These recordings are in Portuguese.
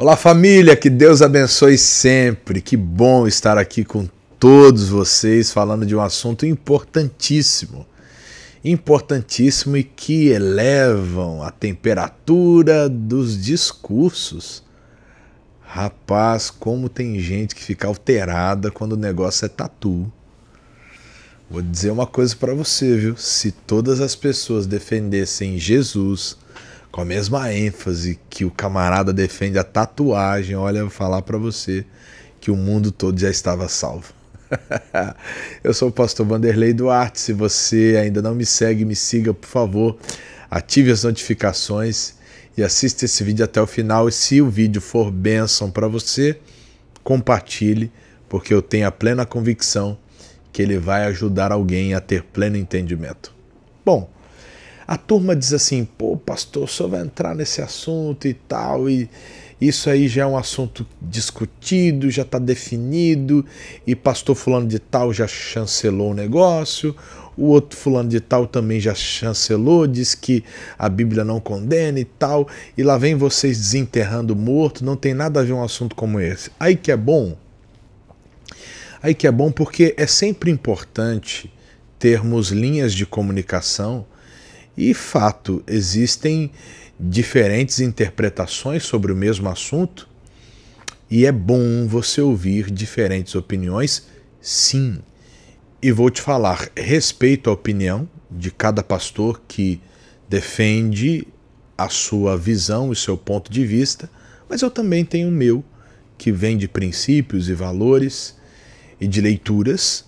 Olá família, que Deus abençoe sempre. Que bom estar aqui com todos vocês falando de um assunto importantíssimo. Importantíssimo e que elevam a temperatura dos discursos. Rapaz, como tem gente que fica alterada quando o negócio é tatu. Vou dizer uma coisa para você, viu? Se todas as pessoas defendessem Jesus com a mesma ênfase que o camarada defende a tatuagem, olha, eu vou falar para você que o mundo todo já estava salvo. Eu sou o pastor Vanderlei Duarte. Se você ainda não me segue, me siga, por favor. Ative as notificações e assista esse vídeo até o final. E se o vídeo for bênção para você, compartilhe, porque eu tenho a plena convicção que ele vai ajudar alguém a ter pleno entendimento. Bom, a turma diz assim, pô, pastor, o senhor vai entrar nesse assunto e tal, e isso aí já é um assunto discutido, já está definido, e pastor fulano de tal já chancelou o negócio, o outro fulano de tal também já chancelou, diz que a Bíblia não condena e tal, e lá vem vocês desenterrando morto, não tem nada a ver um assunto como esse. Aí que é bom porque é sempre importante termos linhas de comunicação. E fato, existem diferentes interpretações sobre o mesmo assunto e é bom você ouvir diferentes opiniões, sim. E vou te falar, respeito a opinião de cada pastor que defende a sua visão e seu ponto de vista, mas eu também tenho o meu, que vem de princípios e valores e de leituras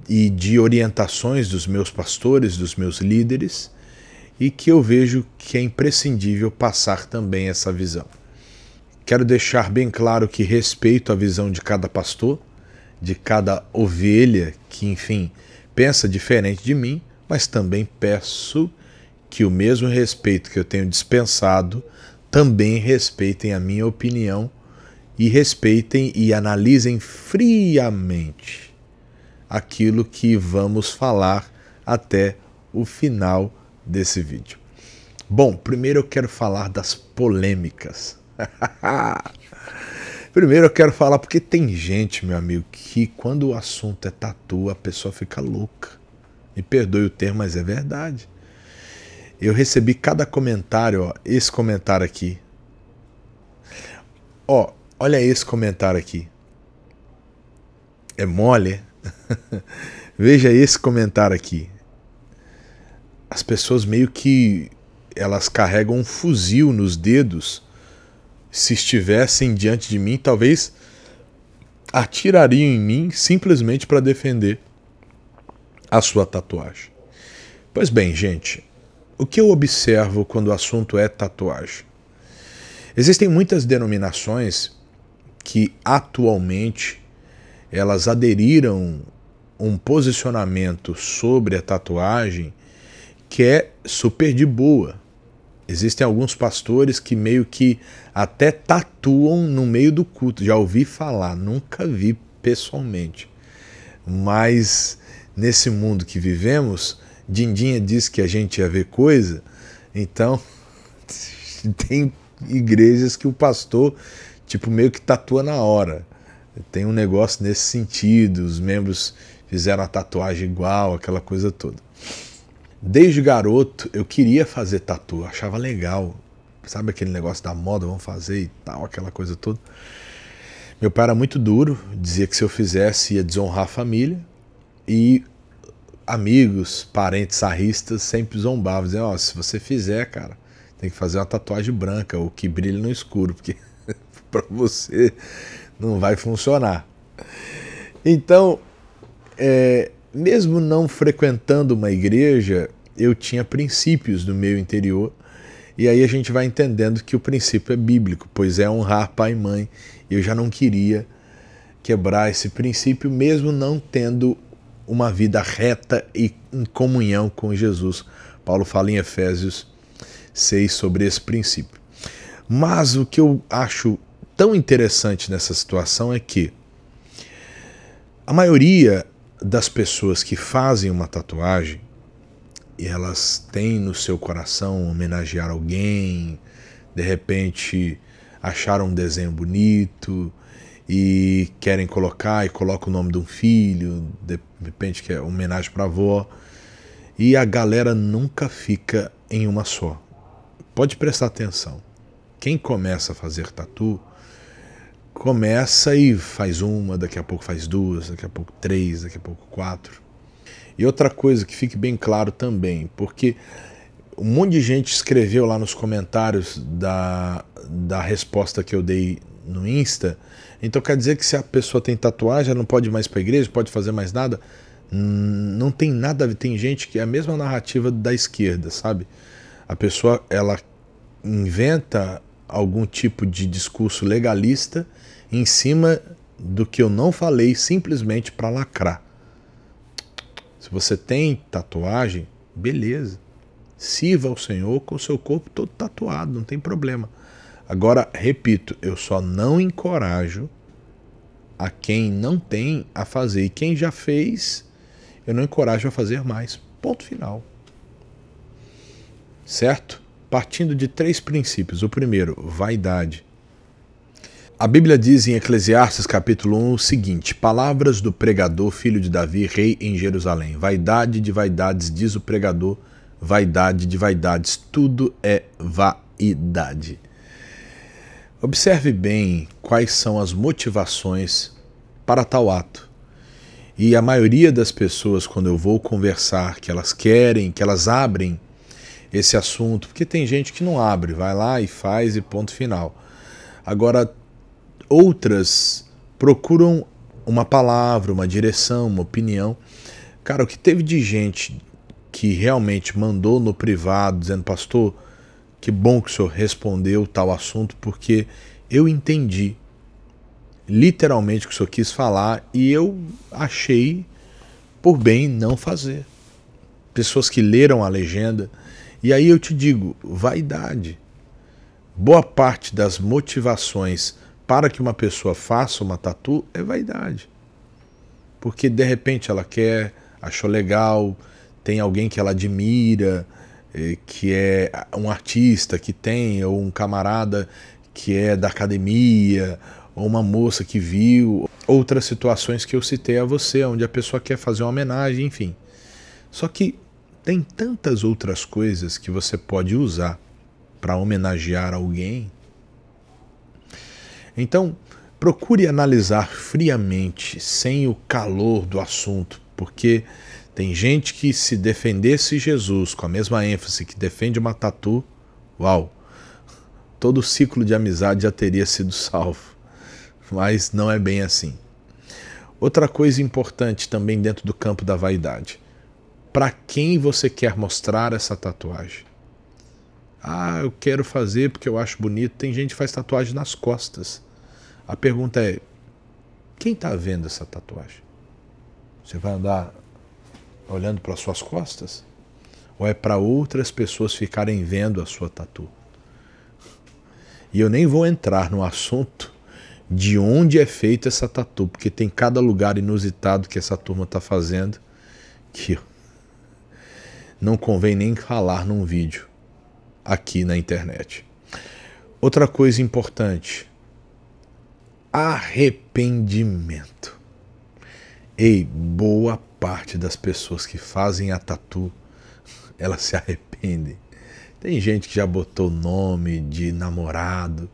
e de orientações dos meus pastores, dos meus líderes, e que eu vejo que é imprescindível passar também essa visão. Quero deixar bem claro que respeito a visão de cada pastor, de cada ovelha que, enfim, pensa diferente de mim, mas também peço que o mesmo respeito que eu tenho dispensado também respeitem a minha opinião e respeitem e analisem friamente aquilo que vamos falar até o final desse vídeo. Bom, primeiro eu quero falar das polêmicas. Primeiro eu quero falar porque tem gente, meu amigo, que quando o assunto é tatu, a pessoa fica louca. Me perdoe o termo, mas é verdade. Eu recebi cada comentário, ó, esse comentário aqui. Ó, olha esse comentário aqui. É mole? Veja esse comentário aqui. As pessoas meio que elas carregam um fuzil nos dedos. Se estivessem diante de mim, talvez atirariam em mim simplesmente para defender a sua tatuagem. Pois bem, gente, o que eu observo quando o assunto é tatuagem? Existem muitas denominações que atualmente elas aderiram um posicionamento sobre a tatuagem que é super de boa. Existem alguns pastores que meio que até tatuam no meio do culto. Já ouvi falar, nunca vi pessoalmente. Mas nesse mundo que vivemos, Dindinha diz que a gente ia ver coisa, então tem igrejas que o pastor tipo meio que tatua na hora. Tem um negócio nesse sentido, os membros fizeram a tatuagem igual, aquela coisa toda. Desde garoto eu queria fazer tatu, achava legal. Sabe aquele negócio da moda, vamos fazer e tal, aquela coisa toda. Meu pai era muito duro, dizia que se eu fizesse ia desonrar a família. E amigos, parentes sarristas sempre zombavam, diziam, ó, se você fizer, cara, tem que fazer uma tatuagem branca, ou que brilhe no escuro, porque para você não vai funcionar. Então, mesmo não frequentando uma igreja, eu tinha princípios no meu interior, e aí a gente vai entendendo que o princípio é bíblico, pois é honrar pai e mãe, e eu já não queria quebrar esse princípio, mesmo não tendo uma vida reta e em comunhão com Jesus. Paulo fala em Efésios 6 sobre esse princípio. Mas o que eu acho tão interessante nessa situação é que a maioria das pessoas que fazem uma tatuagem e elas têm no seu coração homenagear alguém, de repente acharam um desenho bonito e querem colocar e colocam o nome de um filho, de repente que é homenagem para a avó, e a galera nunca fica em uma só. Pode prestar atenção. Quem começa a fazer tatu, começa e faz uma, daqui a pouco faz duas, daqui a pouco três, daqui a pouco quatro. E outra coisa que fique bem claro também, porque um monte de gente escreveu lá nos comentários da resposta que eu dei no Insta, então quer dizer que se a pessoa tem tatuagem, ela não pode ir mais para a igreja, pode fazer mais nada? Não tem nada a ver. Tem gente que é a mesma narrativa da esquerda, sabe? A pessoa, ela inventa algum tipo de discurso legalista em cima do que eu não falei, simplesmente para lacrar. Se você tem tatuagem, beleza. Sirva ao Senhor com o seu corpo todo tatuado, não tem problema. Agora, repito, eu só não encorajo a quem não tem a fazer. E quem já fez, eu não encorajo a fazer mais. Ponto final. Certo? Partindo de 3 princípios. O primeiro, vaidade. A Bíblia diz em Eclesiastes capítulo 1 o seguinte: palavras do pregador, filho de Davi, rei em Jerusalém. Vaidade de vaidades, diz o pregador, vaidade de vaidades, tudo é vaidade. Observe bem quais são as motivações para tal ato. E a maioria das pessoas, quando eu vou conversar, que elas querem, que elas abrem esse assunto, porque tem gente que não abre, vai lá e faz e ponto final. Agora, outras procuram uma palavra, uma direção, uma opinião. Cara, o que teve de gente que realmente mandou no privado, dizendo: pastor, que bom que o senhor respondeu tal assunto, porque eu entendi literalmente o que o senhor quis falar e eu achei por bem não fazer. Pessoas que leram a legenda. E aí eu te digo, vaidade. Boa parte das motivações para que uma pessoa faça uma tatu é vaidade. Porque de repente ela quer, achou legal, tem alguém que ela admira, que é um artista que tem, ou um camarada que é da academia, ou uma moça que viu, outras situações que eu citei a você, onde a pessoa quer fazer uma homenagem, enfim. Só que tem tantas outras coisas que você pode usar para homenagear alguém. Então, procure analisar friamente, sem o calor do assunto, porque tem gente que, se defendesse Jesus com a mesma ênfase que defende uma tatu, uau, todo o ciclo de amizade já teria sido salvo. Mas não é bem assim. Outra coisa importante também dentro do campo da vaidade: para quem você quer mostrar essa tatuagem? Ah, eu quero fazer porque eu acho bonito. Tem gente que faz tatuagem nas costas. A pergunta é: quem está vendo essa tatuagem? Você vai andar olhando para as suas costas? Ou é para outras pessoas ficarem vendo a sua tatu? E eu nem vou entrar no assunto de onde é feita essa tatu, porque tem cada lugar inusitado que essa turma está fazendo que não convém nem falar num vídeo aqui na internet. Outra coisa importante: arrependimento. Ei, boa parte das pessoas que fazem a tatu, elas se arrependem. Tem gente que já botou nome de namorado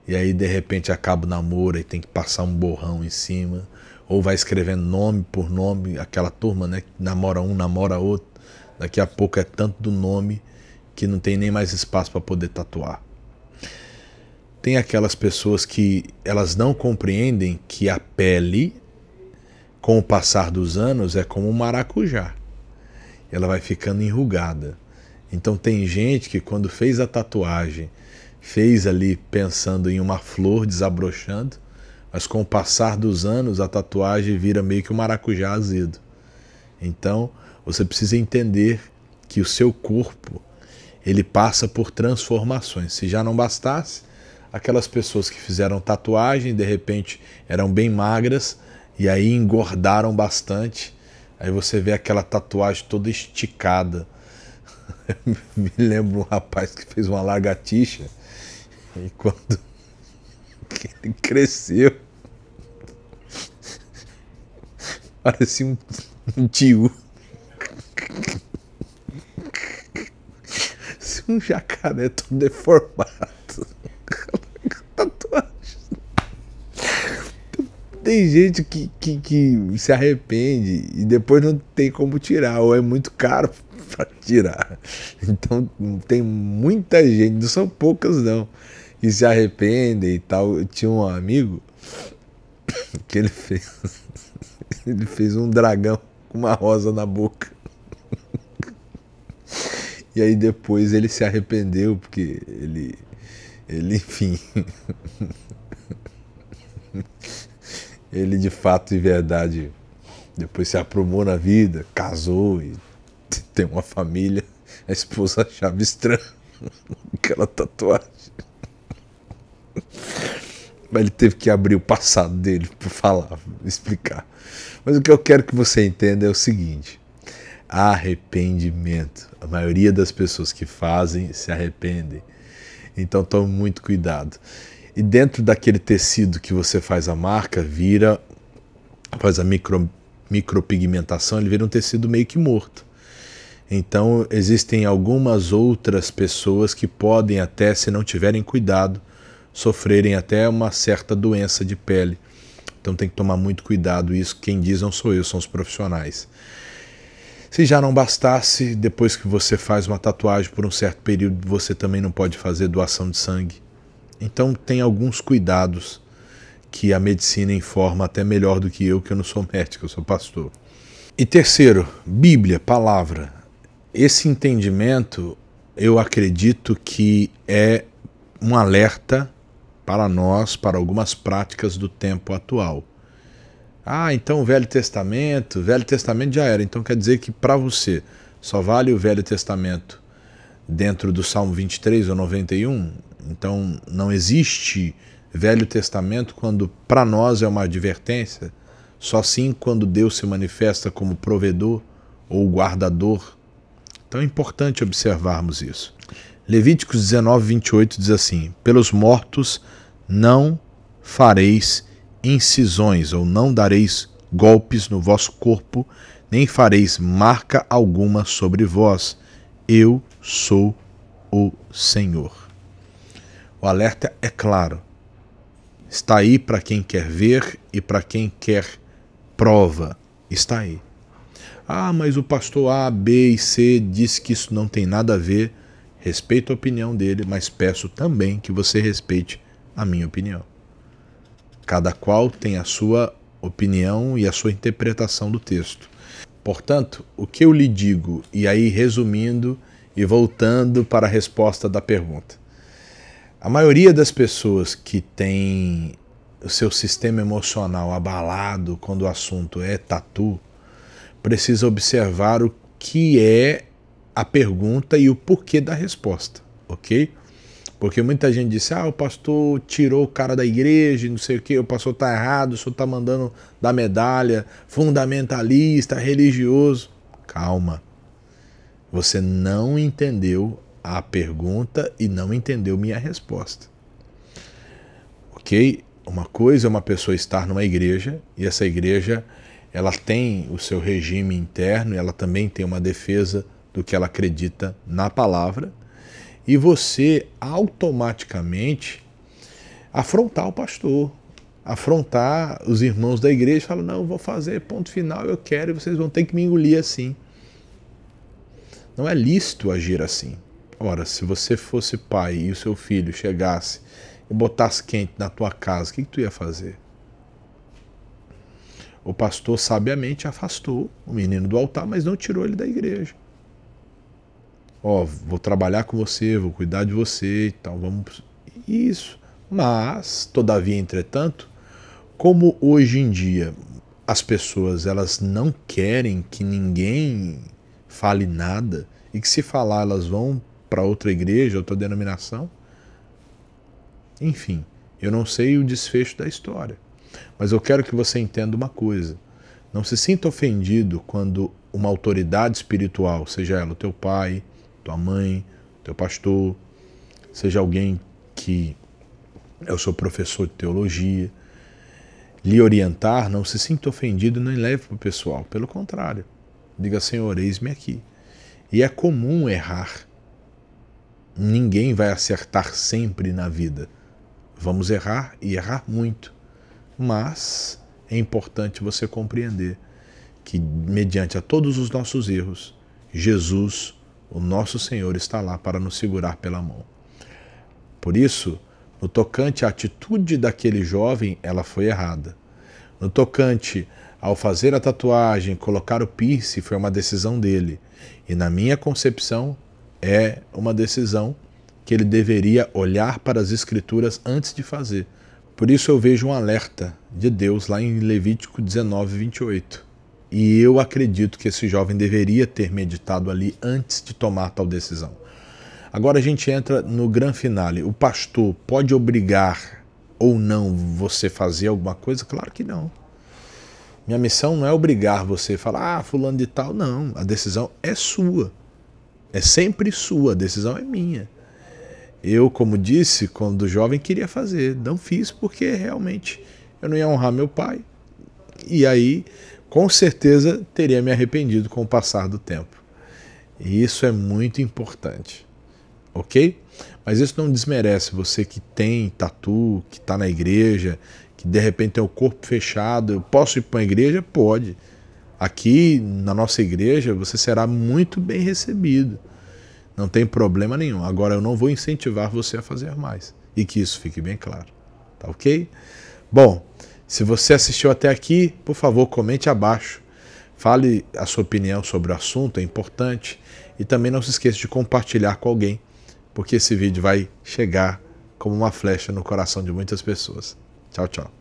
e aí de repente acaba o namoro e tem que passar um borrão em cima, ou vai escrevendo nome por nome, aquela turma, né, que namora um, namora outro, daqui a pouco é tanto do nome que não tem nem mais espaço para poder tatuar. Tem aquelas pessoas que elas não compreendem que a pele, com o passar dos anos, é como um maracujá. Ela vai ficando enrugada. Então tem gente que, quando fez a tatuagem, fez ali pensando em uma flor desabrochando, mas com o passar dos anos a tatuagem vira meio que um maracujá azedo. Então você precisa entender que o seu corpo, ele passa por transformações. Se já não bastasse, aquelas pessoas que fizeram tatuagem, de repente eram bem magras e aí engordaram bastante, aí você vê aquela tatuagem toda esticada. Me lembro um rapaz que fez uma lagartixa e quando Ele cresceu. Parecia um tio. Um jacaré todo deformado. Tatuagem. Tem gente que se arrepende e depois não tem como tirar, ou é muito caro para tirar. Então tem muita gente, não são poucas não, que se arrependem e tal. Eu tinha um amigo que ele fez um dragão com uma rosa na boca. E aí depois ele se arrependeu, porque ele enfim, ele de fato e verdade depois se aprumou na vida, casou e tem uma família. A esposa achava estranho aquela tatuagem. Mas ele teve que abrir o passado dele para falar, explicar. Mas o que eu quero que você entenda é o seguinte: arrependimento. A maioria das pessoas que fazem se arrependem. Então tome muito cuidado. E dentro daquele tecido que você faz a marca, faz a micropigmentação, ele vira um tecido meio que morto. Então existem algumas outras pessoas que podem até, se não tiverem cuidado, sofrerem até uma certa doença de pele. Então tem que tomar muito cuidado. Isso quem diz não sou eu, são os profissionais. Se já não bastasse, depois que você faz uma tatuagem por um certo período, você também não pode fazer doação de sangue. Então tem alguns cuidados que a medicina informa até melhor do que eu não sou médico, eu sou pastor. E terceiro, Bíblia, palavra. Esse entendimento, eu acredito que é um alerta para nós, para algumas práticas do tempo atual. Ah, então o Velho Testamento já era. Então quer dizer que para você só vale o Velho Testamento dentro do Salmo 23 ou 91? Então não existe Velho Testamento quando para nós é uma advertência? Só sim quando Deus se manifesta como provedor ou guardador? Então é importante observarmos isso. Levíticos 19, 28 diz assim: pelos mortos não fareis incisões, ou não dareis golpes no vosso corpo, nem fareis marca alguma sobre vós. Eu sou o Senhor. O alerta é claro. Está aí para quem quer ver e para quem quer prova. Está aí. Ah, mas o pastor A, B e C disse que isso não tem nada a ver. Respeito a opinião dele, mas peço também que você respeite a minha opinião. Cada qual tem a sua opinião e a sua interpretação do texto. Portanto, o que eu lhe digo, e aí resumindo e voltando para a resposta da pergunta. A maioria das pessoas que tem o seu sistema emocional abalado quando o assunto é tatu, precisa observar o que é a pergunta e o porquê da resposta, ok? Porque muita gente disse, o pastor tirou o cara da igreja, não sei o que, o pastor está errado, o senhor está mandando dar medalha, fundamentalista, religioso. Calma, você não entendeu a pergunta e não entendeu minha resposta. Ok? Uma coisa é uma pessoa estar numa igreja, e essa igreja ela tem o seu regime interno, e ela também tem uma defesa do que ela acredita na palavra, e você automaticamente afrontar o pastor, afrontar os irmãos da igreja e falar, não, vou fazer, ponto final, eu quero, e vocês vão ter que me engolir assim. Não é lícito agir assim. Ora, se você fosse pai e o seu filho chegasse e botasse quente na tua casa, o que tu ia fazer? O pastor sabiamente afastou o menino do altar, mas não tirou ele da igreja. Vou trabalhar com você, vou cuidar de você, então vamos... Isso. Mas, todavia, entretanto, como hoje em dia as pessoas elas não querem que ninguém fale nada, e que se falar elas vão para outra igreja, outra denominação, enfim, eu não sei o desfecho da história. Mas eu quero que você entenda uma coisa. Não se sinta ofendido quando uma autoridade espiritual, seja ela o teu pai, tua mãe, teu pastor, seja alguém que eu sou professor de teologia. Lhe orientar, não se sinta ofendido, nem leve para o pessoal. Pelo contrário, diga: Senhor, eis-me aqui. E é comum errar. Ninguém vai acertar sempre na vida. Vamos errar e errar muito. Mas é importante você compreender que, mediante a todos os nossos erros, Jesus, o nosso Senhor, está lá para nos segurar pela mão. Por isso, no tocante à atitude daquele jovem, ela foi errada. No tocante ao fazer a tatuagem, colocar o piercing, foi uma decisão dele. E na minha concepção, é uma decisão que ele deveria olhar para as Escrituras antes de fazer. Por isso eu vejo um alerta de Deus lá em Levítico 19, 28. E eu acredito que esse jovem deveria ter meditado ali antes de tomar tal decisão. Agora a gente entra no grande finale. O pastor pode obrigar ou não você fazer alguma coisa? Claro que não. Minha missão não é obrigar você a falar: fulano de tal. Não, a decisão é sua. É sempre sua, a decisão é minha. Eu, como disse, quando jovem queria fazer, não fiz porque realmente eu não ia honrar meu pai. E aí, com certeza, teria me arrependido com o passar do tempo. E isso é muito importante, ok? Mas isso não desmerece você que tem tatu, que está na igreja, que de repente tem o corpo fechado. Eu posso ir para uma igreja? Pode. Aqui, na nossa igreja, você será muito bem recebido. Não tem problema nenhum. Agora, eu não vou incentivar você a fazer mais. E que isso fique bem claro. Tá ok? Bom, se você assistiu até aqui, por favor, comente abaixo. Fale a sua opinião sobre o assunto, é importante. E também não se esqueça de compartilhar com alguém, porque esse vídeo vai chegar como uma flecha no coração de muitas pessoas. Tchau, tchau.